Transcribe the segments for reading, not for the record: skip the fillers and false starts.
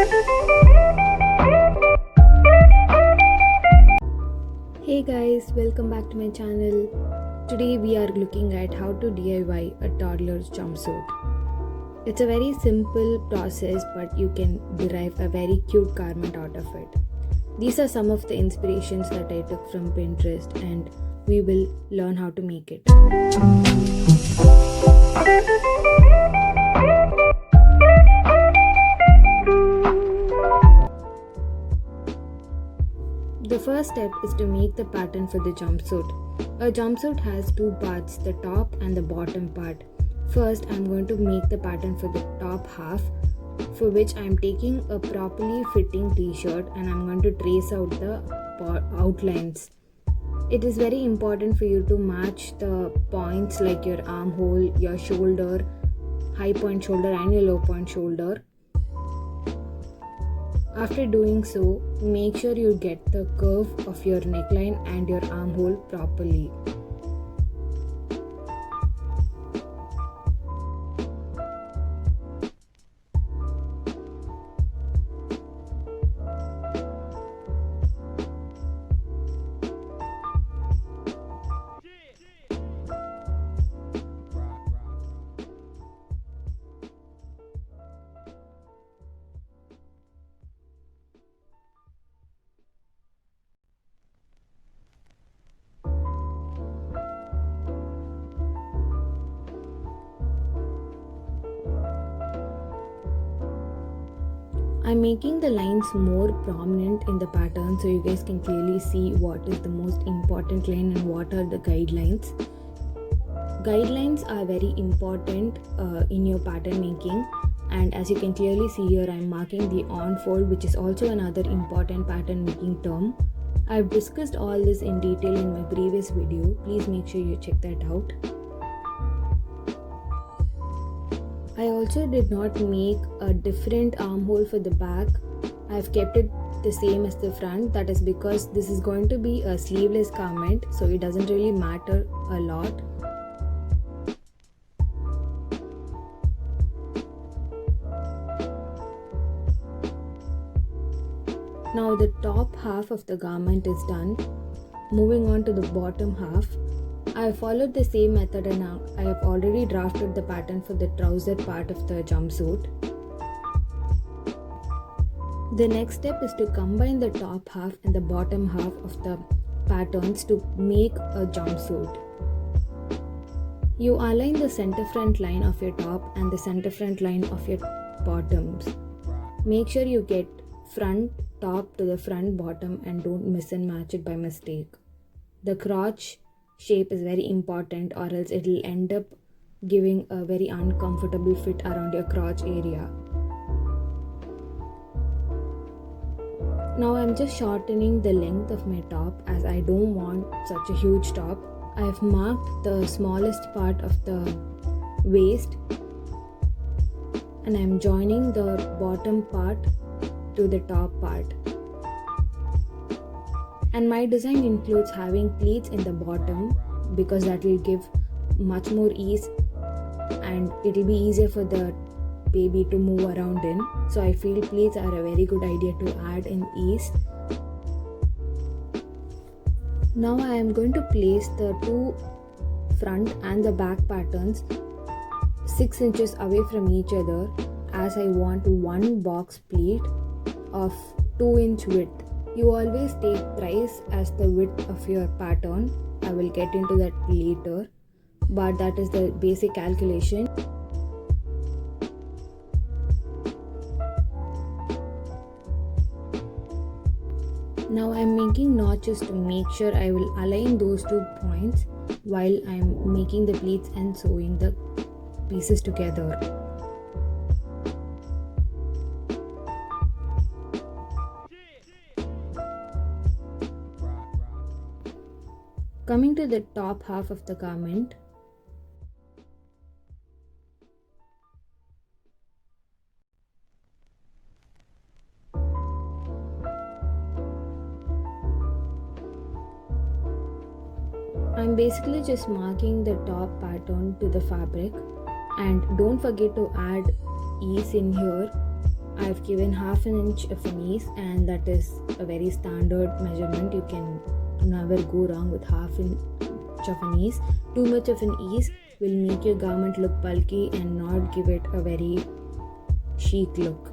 Hey guys, welcome back to my channel. Today we are looking at how to DIY a toddler's jumpsuit. It's a very simple process, but you can derive a very cute garment out of it. These are some of the inspirations that I took from Pinterest, and we will learn how to make it. The first step is to make the pattern for the jumpsuit. A jumpsuit has two parts, the top and the bottom part. First, I'm going to make the pattern for the top half, for which I'm taking a properly fitting t-shirt and I'm going to trace out the outlines. It is very important for you to match the points like your armhole, your shoulder, high point shoulder and your low point shoulder. After doing so, make sure you get the curve of your neckline and your armhole properly. I'm making the lines more prominent in the pattern so you guys can clearly see what is the most important line and what are the guidelines. Guidelines are very important in your pattern making, and as you can clearly see here, I'm marking the on fold, which is also another important pattern making term. I've discussed all this in detail in my previous video. Please make sure you check that out. I also did not make a different armhole for the back. I've kept it the same as the front. That is because this is going to be a sleeveless garment, so it doesn't really matter a lot. Now the top half of the garment is done. Moving on to the bottom half. I followed the same method and I have already drafted the pattern for the trouser part of the jumpsuit. The next step is to combine the top half and the bottom half of the patterns to make a jumpsuit. You align the center front line of your top and the center front line of your bottoms. Make sure you get front top to the front bottom and don't miss and match it by mistake. The crotch shape is very important, or else it will end up giving a very uncomfortable fit around your crotch area. Now I'm just shortening the length of my top as I don't want such a huge top. I've marked the smallest part of the waist and I'm joining the bottom part to the top part. And my design includes having pleats in the bottom because that will give much more ease and it will be easier for the baby to move around in. So I feel pleats are a very good idea to add in ease. Now I am going to place the two front and the back patterns 6 inches away from each other, as I want one box pleat of 2-inch width. You always take thrice as the width of your pattern. I will get into that later, but that is the basic calculation. Now I am making notches to make sure I will align those 2 points while I am making the pleats and sewing the pieces together. Coming to the top half of the garment, I'm basically just marking the top pattern to the fabric, and don't forget to add ease in here I've given half an inch of an ease, and that is a very standard measurement. You can never go wrong with half an inch of an ease. Too much of an ease will make your garment look bulky and not give it a very chic look.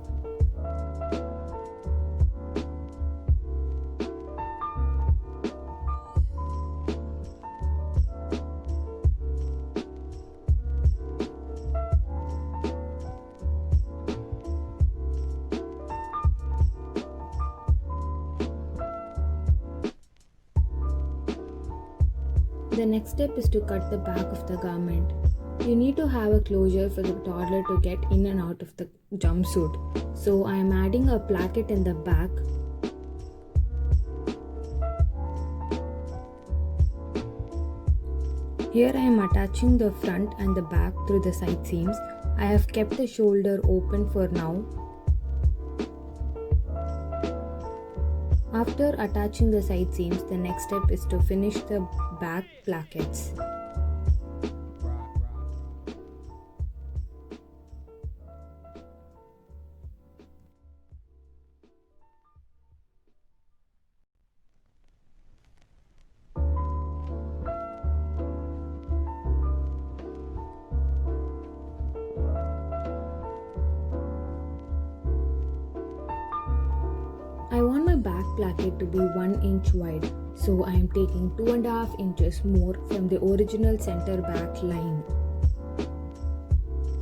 The next step is to cut the back of the garment. You need to have a closure for the toddler to get in and out of the jumpsuit. So I am adding a placket in the back. Here I am attaching the front and the back through the side seams. I have kept the shoulder open for now. After attaching the side seams, the next step is to finish the back plackets. I want my back placket to be 1 inch wide, so I am taking 2.5 inches more from the original center back line.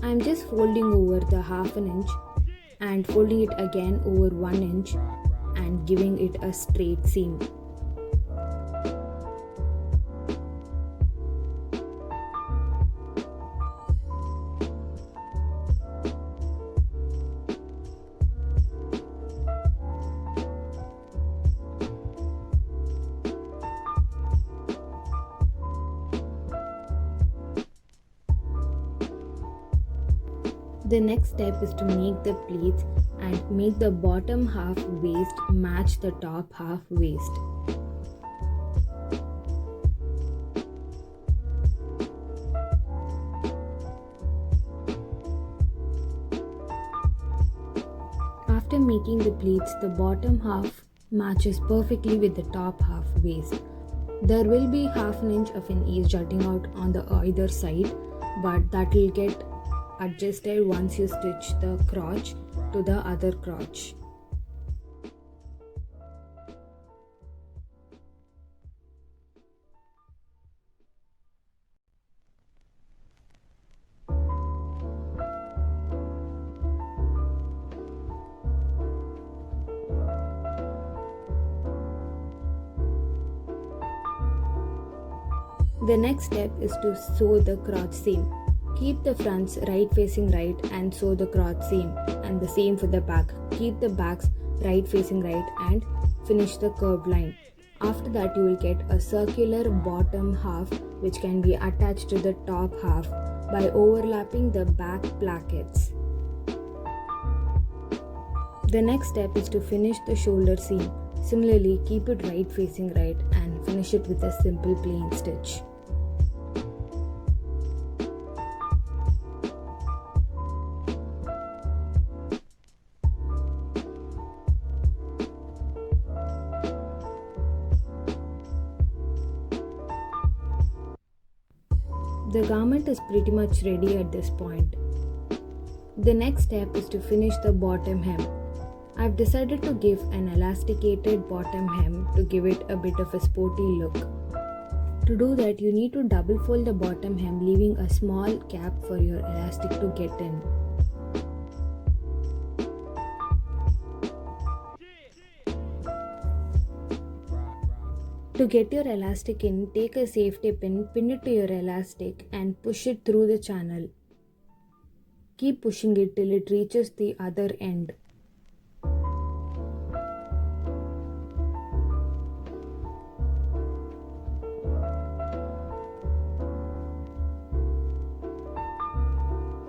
I am just folding over the half an inch and folding it again over 1 inch and giving it a straight seam. The next step is to make the pleats and make the bottom half waist match the top half waist. After making the pleats, the bottom half matches perfectly with the top half waist. There will be half an inch of an ease jutting out on the either side, but that will get adjusted once you stitch the crotch to the other crotch. The next step is to sew the crotch seam. Keep the fronts right facing right and sew the crotch seam, and the same for the back. Keep the backs right facing right and finish the curved line. After that, you will get a circular bottom half which can be attached to the top half by overlapping the back plackets. The next step is to finish the shoulder seam. Similarly, keep it right facing right and finish it with a simple plain stitch. The garment is pretty much ready at this point. The next step is to finish the bottom hem. I've decided to give an elasticated bottom hem to give it a bit of a sporty look. To do that, you need to double fold the bottom hem, leaving a small gap for your elastic to get in. To get your elastic in, take a safety pin, pin it to your elastic and push it through the channel. Keep pushing it till it reaches the other end.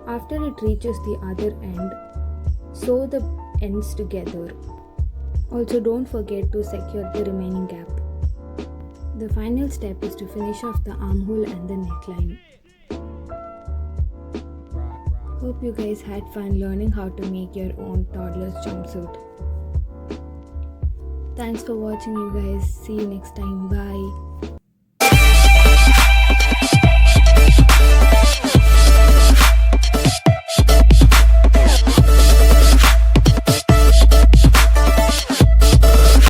After it reaches the other end, sew the ends together. Also, don't forget to secure the remaining gap. The final step is to finish off the armhole and the neckline. hope you guys had fun learning how to make your own toddler's jumpsuit. Thanks for watching, you guys. See you next time. Bye.